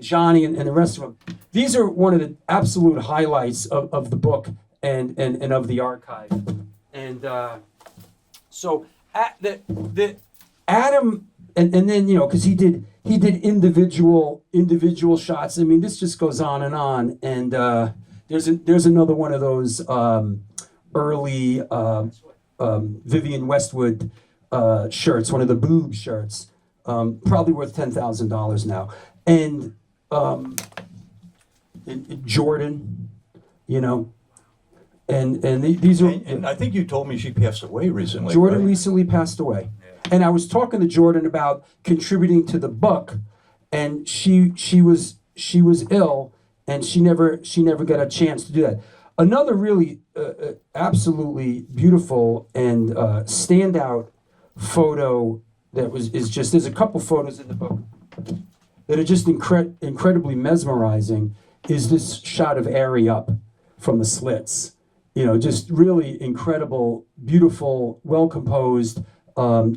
S2: Johnny and the rest of them. These are one of the absolute highlights of the book and of the archive. And so the Adam, and then because he did individual shots. I mean, this just goes on. And there's another one of those early Vivienne Westwood shirts, one of the boob shirts, probably worth $10,000 now. And Jordan, and these are.
S1: And I think you told me she passed away recently.
S2: Jordan
S1: right?
S2: recently passed away, and I was talking to Jordan about contributing to the book, and she was ill, and she never got a chance to do that. Another really absolutely beautiful and standout photo that is just, there's a couple photos in the book that are just incredibly mesmerizing, is this shot of Airy Up from the Slits. Just really incredible, beautiful, well composed,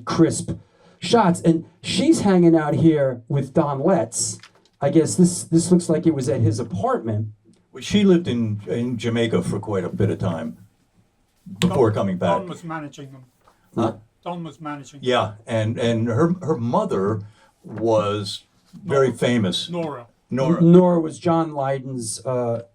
S2: crisp shots. And she's hanging out here with Don Letts. I guess this looks like it was at his apartment.
S1: Well, she lived in Jamaica for quite a bit of time before coming back.
S4: Don was managing them.
S1: Huh?
S4: Don was managing.
S1: Yeah, and her mother was very famous.
S4: Nora.
S2: Nora was John Lydon's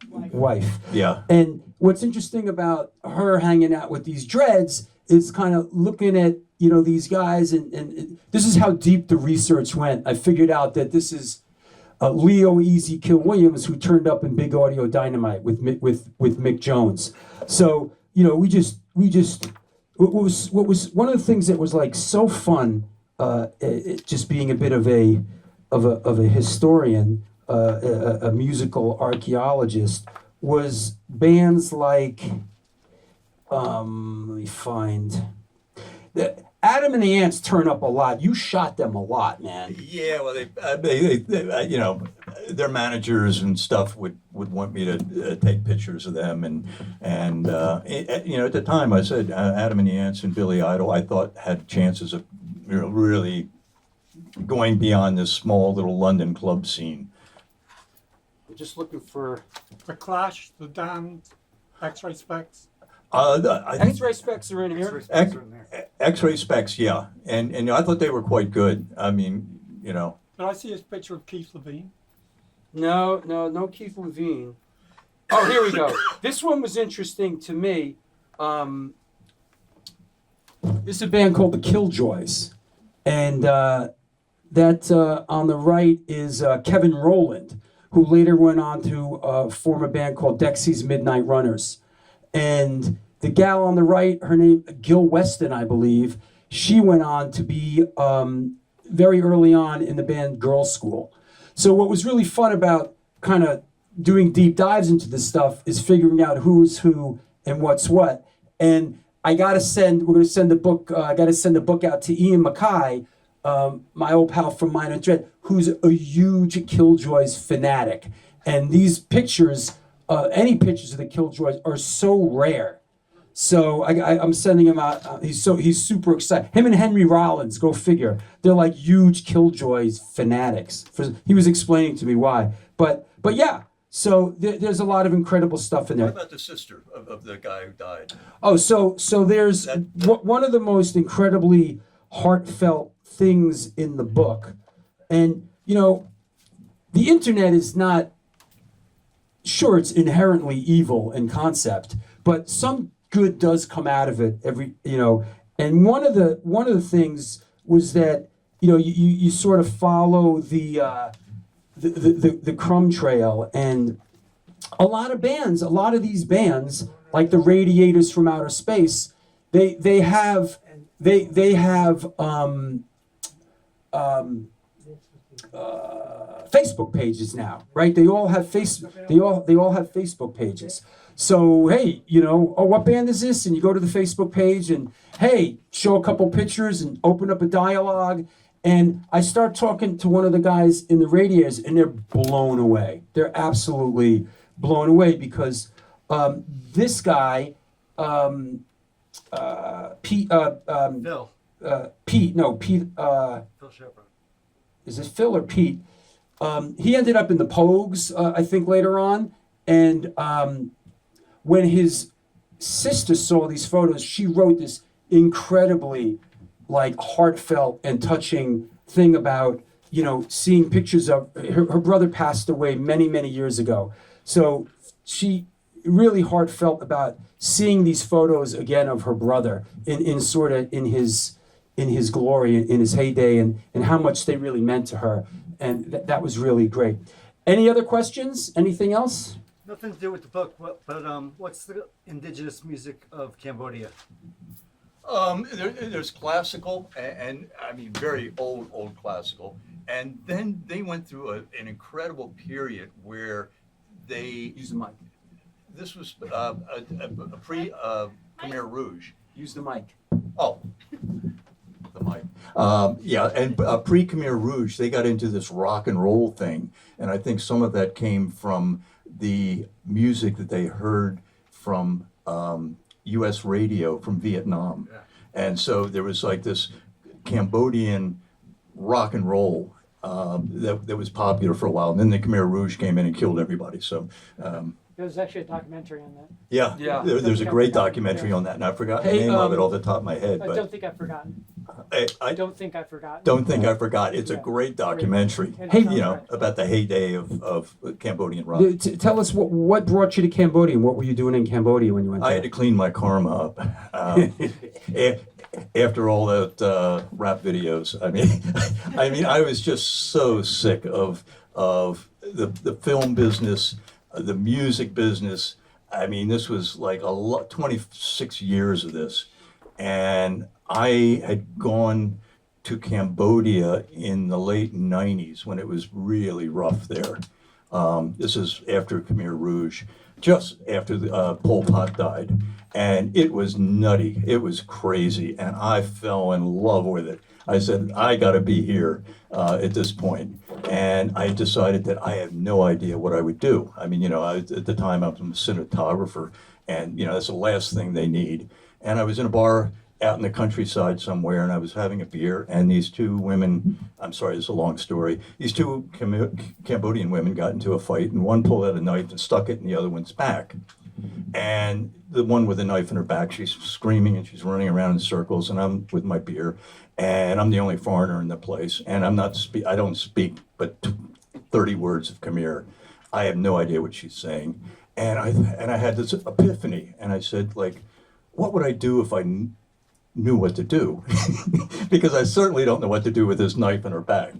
S2: wife.
S1: Yeah.
S2: And what's interesting about her hanging out with these dreads is kind of looking at, these guys, and this is how deep the research went. I figured out that this is Leo Easy Kill Williams, who turned up in Big Audio Dynamite with Mick Jones. So, what was one of the things that was like so fun, just being a bit of a historian, a musical archaeologist, was bands like, let me find, Adam and the Ants turn up a lot. You shot them a lot, man.
S1: Yeah, well, they their managers and stuff would want me to take pictures of them, and at the time I said Adam and the Ants and Billy Idol I thought had chances of really going beyond this small little London club scene.
S2: I'm just looking for
S4: The Clash, the Damned, X-Ray Specs.
S1: I think
S2: X-ray specs are in here.
S3: X-ray specs are in there.
S1: X-ray specs, yeah, and I thought they were quite good. I mean, you know,
S4: Did I see his picture of Keith Levine?
S2: No Keith Levine. Oh, here we go. This one was interesting to me. This is a band called the Killjoys, and that on the right is Kevin Rowland, who later went on to form a band called Dexy's Midnight Runners. And the gal on the right, her name Gil Weston, I believe, she went on to be very early on in the band Girls School. So what was really fun about kind of doing deep dives into this stuff is figuring out who's who and what's what. And we're going to send a book, I got to send a book out to Ian Mackay, my old pal from Minor Dread, who's a huge Killjoys fanatic. And these pictures, any pictures of the Killjoys are so rare. So I'm sending him out. He's super excited. Him and Henry Rollins, go figure. They're like huge Killjoys fanatics. He was explaining to me why. But yeah. So there's a lot of incredible stuff in there.
S1: what about the sister of the guy who died?
S2: Oh, so there's one of the most incredibly heartfelt things in the book, and you know, the internet is not. Sure, it's inherently evil in concept, but some good does come out of it and one of the things was that you sort of follow the crumb trail, and a lot of these bands like the Radiators from Outer Space, they have Facebook pages now, right? They all have they all have Facebook pages. So hey, what band is this? And you go to the Facebook page and hey, show a couple pictures and open up a dialogue. And I start talking to one of the guys in the Radiators, and they're blown away. They're absolutely blown away because this guy, Pete,
S3: Phil.
S2: Pete,
S3: Phil Shepard.
S2: is it Phil or Pete? He ended up in the Pogues, I think, later on. And when his sister saw these photos, she wrote this incredibly, heartfelt and touching thing about, seeing pictures of her brother passed away many, many years ago. So she really heartfelt about seeing these photos again of her brother in his glory, in his heyday, and how much they really meant to her. And that was really great. Any other questions? Anything else?
S3: Nothing to do with the book, but what's the indigenous music of Cambodia?
S1: There's classical, and I mean very old classical, and then they went through an incredible period where they
S2: Use the mic.
S1: this was a pre Khmer Rouge.
S2: Use the mic.
S1: Oh, the mic. Yeah, and pre Khmer Rouge, they got into this rock and roll thing, and I think some of that came from the music that they heard from U.S. radio from Vietnam.
S3: Yeah.
S1: And so there was like this Cambodian rock and roll that was popular for a while. And then the Khmer Rouge came in and killed everybody. So,
S6: There was actually a documentary on that.
S1: yeah,
S2: Yeah.
S1: there's a great documentary on that. And I forgot the
S2: Hey,
S1: name of it off the top of my head.
S6: I
S1: But
S6: don't think I've forgotten.
S1: I
S6: Don't think I've forgotten.
S1: don't think I forgot. It's a
S6: Yeah.
S1: great documentary,
S6: And it
S2: Hey,
S6: sounds
S1: you know,
S6: right.
S1: about the heyday of Cambodian rock.
S2: Tell us what brought you to Cambodia, and what were you doing in Cambodia when you went
S1: I
S2: there?
S1: had to clean my karma up. After all that rap videos, I mean, I was just so sick of the film business, the music business. I mean, this was like 26 years of this, and I had gone to Cambodia in the late '90s when it was really rough there. This is after Khmer Rouge, just after Pol Pot died. And it was nutty. It was crazy. And I fell in love with it. I said, I got to be here at this point. And I decided that I have no idea what I would do. I mean, at the time I was a cinematographer, and, that's the last thing they need. And I was in a bar out in the countryside somewhere, and I was having a beer, and these two women, I'm sorry, it's a long story, these two Cambodian women got into a fight, and one pulled out a knife and stuck it in the other one's back. And the one with the knife in her back, she's screaming and she's running around in circles, and I'm with my beer, and I'm the only foreigner in the place, and I don't speak but 30 words of Khmer. I have no idea what she's saying. And I had this epiphany, and I said, like, what would I do if I knew what to do? Because I certainly don't know what to do with this knife in her back.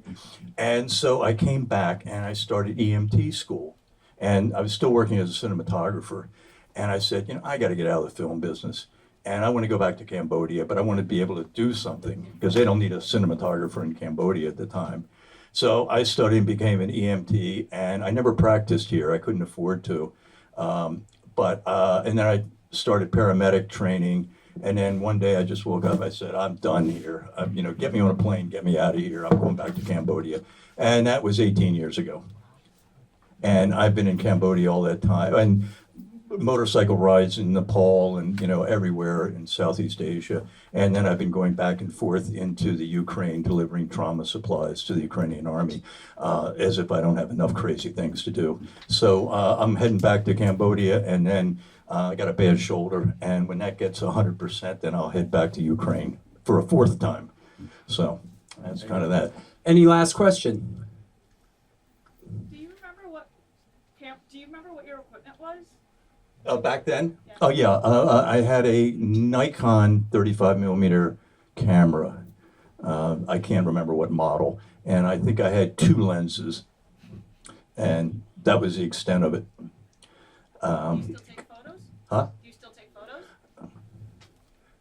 S1: And so I came back and I started EMT school. And I was still working as a cinematographer. And I said, you know, I got to get out of the film business. And I want to go back to Cambodia, but I want to be able to do something because they don't need a cinematographer in Cambodia at the time. So I studied and became an EMT, and I never practiced here. I couldn't afford to. And then I started paramedic training. And then one day I just woke up, I said, I'm done here. You know, get me on a plane, get me out of here. I'm going back to Cambodia. And that was 18 years ago. And I've been in Cambodia all that time. And motorcycle rides in Nepal and, you know, everywhere in Southeast Asia. And then I've been going back and forth into the Ukraine, delivering trauma supplies to the Ukrainian army, as if I don't have enough crazy things to do. So I'm heading back to Cambodia, and then I got a bad shoulder. And when that gets 100%, then I'll head back to Ukraine for a fourth time. So that's kind of that.
S2: Any last question?
S7: Do you remember what your equipment was?
S1: Back then?
S7: Yeah.
S1: Oh, yeah. I had a Nikon 35 millimeter camera. I can't remember what model. And I think I had 2 lenses. And that was the extent of it.
S7: Do you still take photos?
S1: Huh?
S7: Do you still take photos?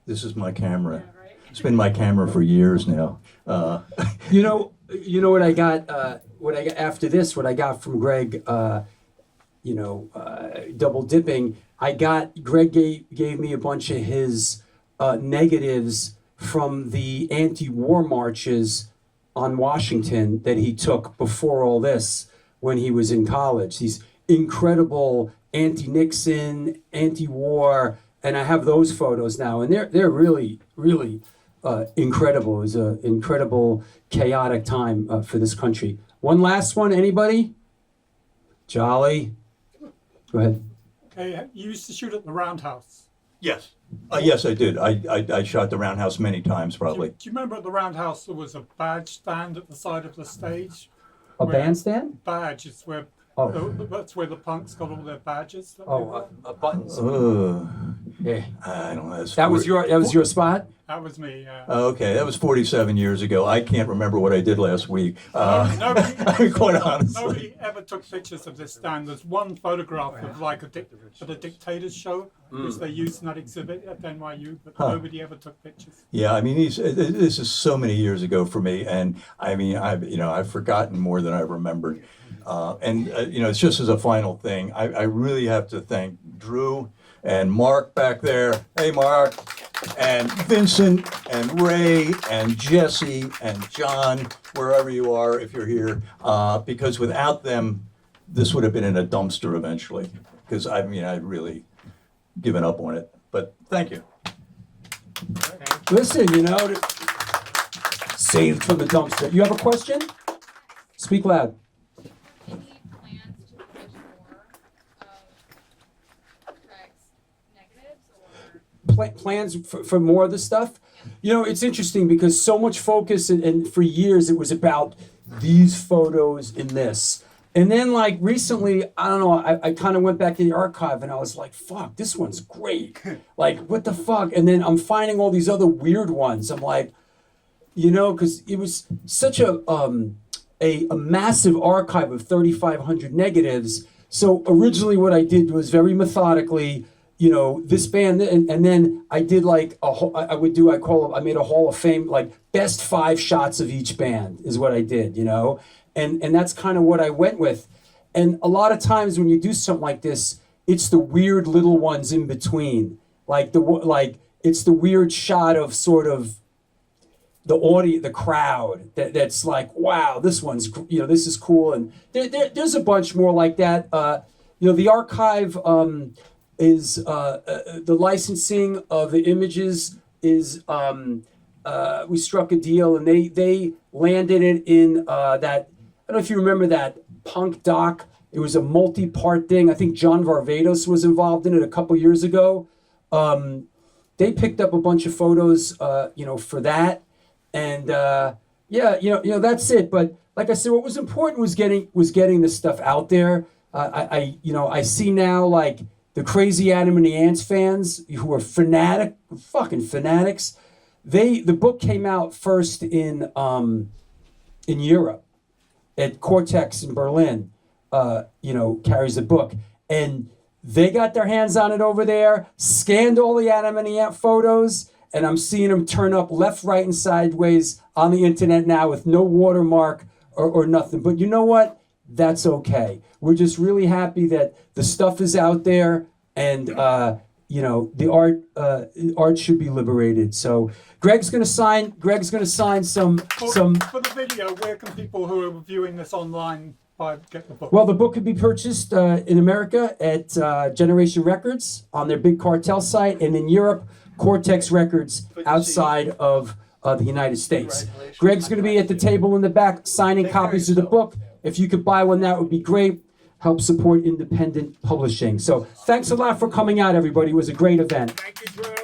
S1: This is my camera.
S7: Yeah, right.
S1: It's been my camera for years now.
S2: You know what I got. What I got after this. What I got from Greg. Double dipping. Greg gave me a bunch of his negatives from the anti-war marches on Washington that he took before all this when he was in college. These incredible anti-Nixon, anti-war, and I have those photos now, and they're really, really incredible. It was an incredible, chaotic time for this country. One last one, anybody? Jolly. Go ahead.
S4: Okay, you used to shoot at the Roundhouse.
S1: Yes. Yes, I did. I shot the Roundhouse many times, probably.
S4: Do you remember at the Roundhouse there was a badge stand at the side of the stage?
S2: A
S4: Where-
S2: bandstand?
S4: Badge is where
S2: Oh.
S4: that's where the punks got all their badges. That they
S2: Oh,
S4: wore.
S2: buttons.
S1: I
S2: Yeah.
S1: don't know.
S2: That was your spot?
S4: That was me.
S1: Okay, that was 47 years ago. I can't remember what I did last week.
S4: Nobody,
S1: Quite honestly.
S4: nobody ever took pictures of this stand. There's one photograph of like at a dictator's show, which they used in that exhibit at NYU, but nobody ever took pictures.
S1: Yeah, I mean, this is so many years ago for me, and I mean, I've forgotten more than I remembered. It's just as a final thing, I really have to thank Drew and Mark back there. Hey, Mark. And Vincent and Ray and Jesse and John, wherever you are, if you're here, because without them, this would have been in a dumpster eventually. Because I'd really given up on it. But thank you.
S2: Listen, saved from the dumpster. You have a question? Speak loud.
S7: Any plans to publish more of Craig's negatives or?
S2: Plans for more of the stuff? It's interesting because so much focus, and for years it was about these photos in this. And then, like, recently, I don't know, I kind of went back to the archive and I was like, fuck, this one's great. Like, what the fuck? And then I'm finding all these other weird ones. I'm like, because it was such a massive archive of 3,500 negatives. So originally what I did was very methodically, this band, and then I did like I made a Hall of Fame, like best 5 shots of each band is what I did, and that's kind of what I went with. And a lot of times when you do something like this, it's the weird little ones in between, it's the weird shot of sort of the audience, the crowd that's like, wow, this one's, this is cool. And there's a bunch more like that. The archive, is the licensing of the images is we struck a deal, and they landed it in that. I don't know if you remember that Punk doc. It was a multi-part thing. I think John Varvatos was involved in it a couple years ago. They picked up a bunch of photos, for that, and that's it. But like I said, what was important was getting this stuff out there. I see now like the crazy Adam and the Ants fans who are fucking fanatics. The book came out first in Europe at Cortex in Berlin. Carries the book, and they got their hands on it over there, scanned all the Adam and the Ant photos, and I'm seeing them turn up left, right, and sideways on the internet now with no watermark or nothing. But you know what? That's okay. We're just really happy that the stuff is out there, and the art should be liberated. So Greg's gonna sign some.
S4: For the video, where can people who are viewing this online get the book?
S2: Well, the book could be purchased in America at Generation Records on their big cartel site, and in Europe, Cortex Records outside of the United States. Greg's going to be at the table in the back signing copies of the book. If you could buy one, that would be great. Help support independent publishing. So thanks a lot for coming out, everybody. It was a great event.
S8: Thank you, Drew.